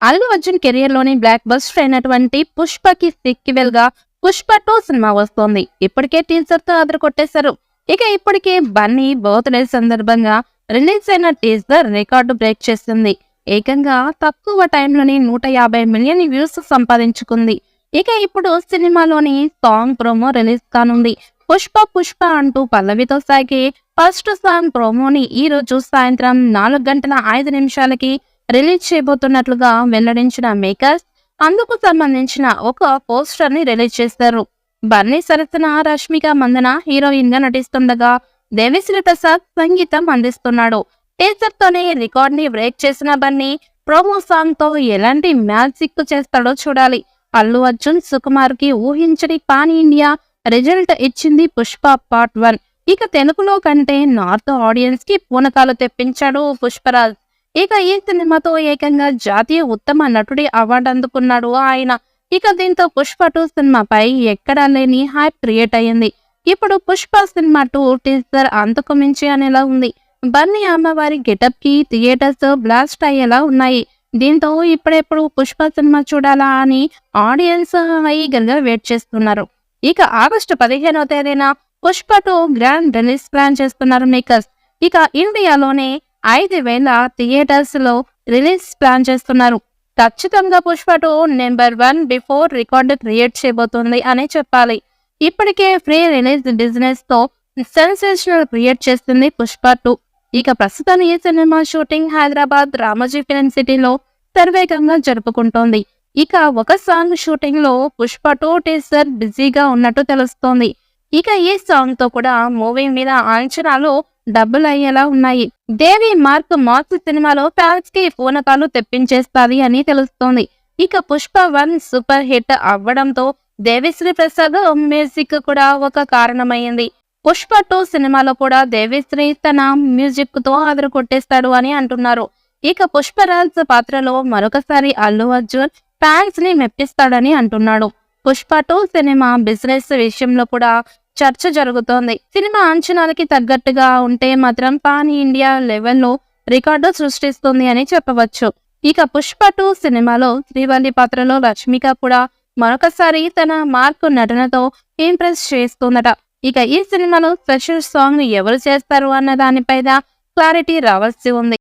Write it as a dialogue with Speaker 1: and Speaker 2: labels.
Speaker 1: Allu Arjun career లోని block buster అయినటువంటి పుష్పకి sequel గా పుష్ప 2 సినిమా వస్తోంది. ఇప్పటికే టీజర్ తో అదర కొట్టేశారు. ఇక ఇప్పటికే బన్నీ బర్త్డే సందర్భంగా రిలీజ్ అయిన టీజర్ రికార్డు బ్రేక్ చేసింది. ఏకంగా తక్కువ టైంలోనే 150 మిలియన్ వ్యూస్ సంపాదించుకుంది. ఇక ఇప్పుడు సినిమాలోని సాంగ్ ప్రోమో రిలీజ్ కానుంది. పుష్ప పుష్ప అంటూ పల్లవితో సాగే ఫస్ట్ సాంగ్ ప్రోమోని ఈ రోజు సాయంత్రం 4:05 రిలీజ్ చేయబోతున్నట్లుగా వెల్లడించిన మేకర్స్ అందుకు సంబంధించిన ఒక పోస్టర్ ని రిలీజ్ చేశారు. బన్నీ సరసన రష్మిక మందన హీరోయిన్ గా నటిస్తుండగా దేవిశ్రీ ప్రసాద్ సంగీతం అందిస్తున్నాడు. టీజర్ తోనే రికార్డ్ ని బ్రేక్ చేసిన బన్నీ ప్రోమో సాంగ్ తో ఎలాంటి మ్యాజిక్ చేస్తాడో చూడాలి. అల్లు అర్జున్ సుకుమార్ కి ఊహించని పాన్ ఇండియా రిజల్ట్ ఇచ్చింది పుష్ప పార్ట్ 1. ఇక తెలుగులో కంటే నార్త్ ఆడియన్స్ కి పూనకాలు తెప్పించాడు పుష్పరాజ్. ఇక ఈ సినిమాతో ఏకంగా జాతీయ ఉత్తమ నటుడి అవార్డు అందుకున్నాడు ఆయన. ఇక దీంతో పుష్ప 2 సినిమాపై ఎక్కడా లేని హైప్ క్రియేట్ అయ్యింది. ఇప్పుడు పుష్ప సినిమా 2 టీజర్ అంతకు మించి అనేలా ఉంది. బన్నీ అమ్మవారి గెటప్ కి థియేటర్స్ బ్లాస్ట్ అయ్యేలా ఉన్నాయి. దీంతో ఇప్పుడెప్పుడు పుష్ప సినిమా చూడాలా అని ఆడియన్స్ ఈగర్గా వెయిట్ చేస్తున్నారు. ఇక ఆగస్టు 15వ తేదీన పుష్ప 2 గ్రాండ్ రిలీజ్ ప్లాన్ చేస్తున్నారు మేకర్స్. ఇక ఇండియాలోనే 5,000 థియేటర్స్ లో రిలీజ్ ప్లాన్ చేస్తున్నారు. ఖచ్చితంగా Pushpa 2 number 1 before record create చేయబోతుంది అనే చెప్పాలి. ఇప్పటికే ఫ్రీ రిలీజ్ బిజినెస్ తో సెన్సేషనల్ క్రియేట్ చేస్తుంది పుష్ప 2. ఇక ప్రస్తుతం ఈ cinema shooting Hyderabad Ramoji film సిటీలో శరవేగంగా జరుపుకుంటోంది. ఇక ఒక సాంగ్ షూటింగ్ లో పుష్ప 2 టీజర్ బిజీగా ఉన్నట్టు తెలుస్తోంది. ఇక ఈ సాంగ్ తో కూడా మూవీ మీద అంచనాలు డబ్బులు అయ్యేలా ఉన్నాయి. దేవి మార్క్ మాస్ సినిమాలో ఫ్యాన్స్ కి పూనకాలు తెప్పించేస్తాది అని తెలుస్తోంది. ఇక పుష్ప 1 సూపర్ హిట్ అవ్వడంతో దేవిశ్రీ ప్రసాద్ మ్యూజిక్ కూడా ఒక కారణమైంది. పుష్ప 2 సినిమాలో కూడా దేవిశ్రీ తన మ్యూజిక్ తో అదర కొట్టేస్తాడు అని అంటున్నారు. ఇక పుష్పరాజ్ పాత్రలో మరొకసారి అల్లు అర్జున్ ఫ్యాన్స్ ని మెప్పిస్తాడని అంటున్నాడు. పుష్ప 2 సినిమా బిజినెస్ విషయంలో కూడా చర్చ జరుగుతోంది. సినిమా అంచనాలకి తగ్గట్టుగా ఉంటే మాత్రం పాన్ ఇండియా లెవెల్లో రికార్డు సృష్టిస్తుంది అని చెప్పవచ్చు. ఇక పుష్ప 2 సినిమాలో శ్రీవల్లి పాత్రలో రష్మిక కూడా మరొకసారి తన మార్క్ నటనతో ఇంప్రెస్ చేస్తుందట. ఇక ఈ సినిమాలో స్పెషల్ సాంగ్ ఎవరు చేస్తారు అన్న దానిపైన క్లారిటీ రావాల్సి ఉంది.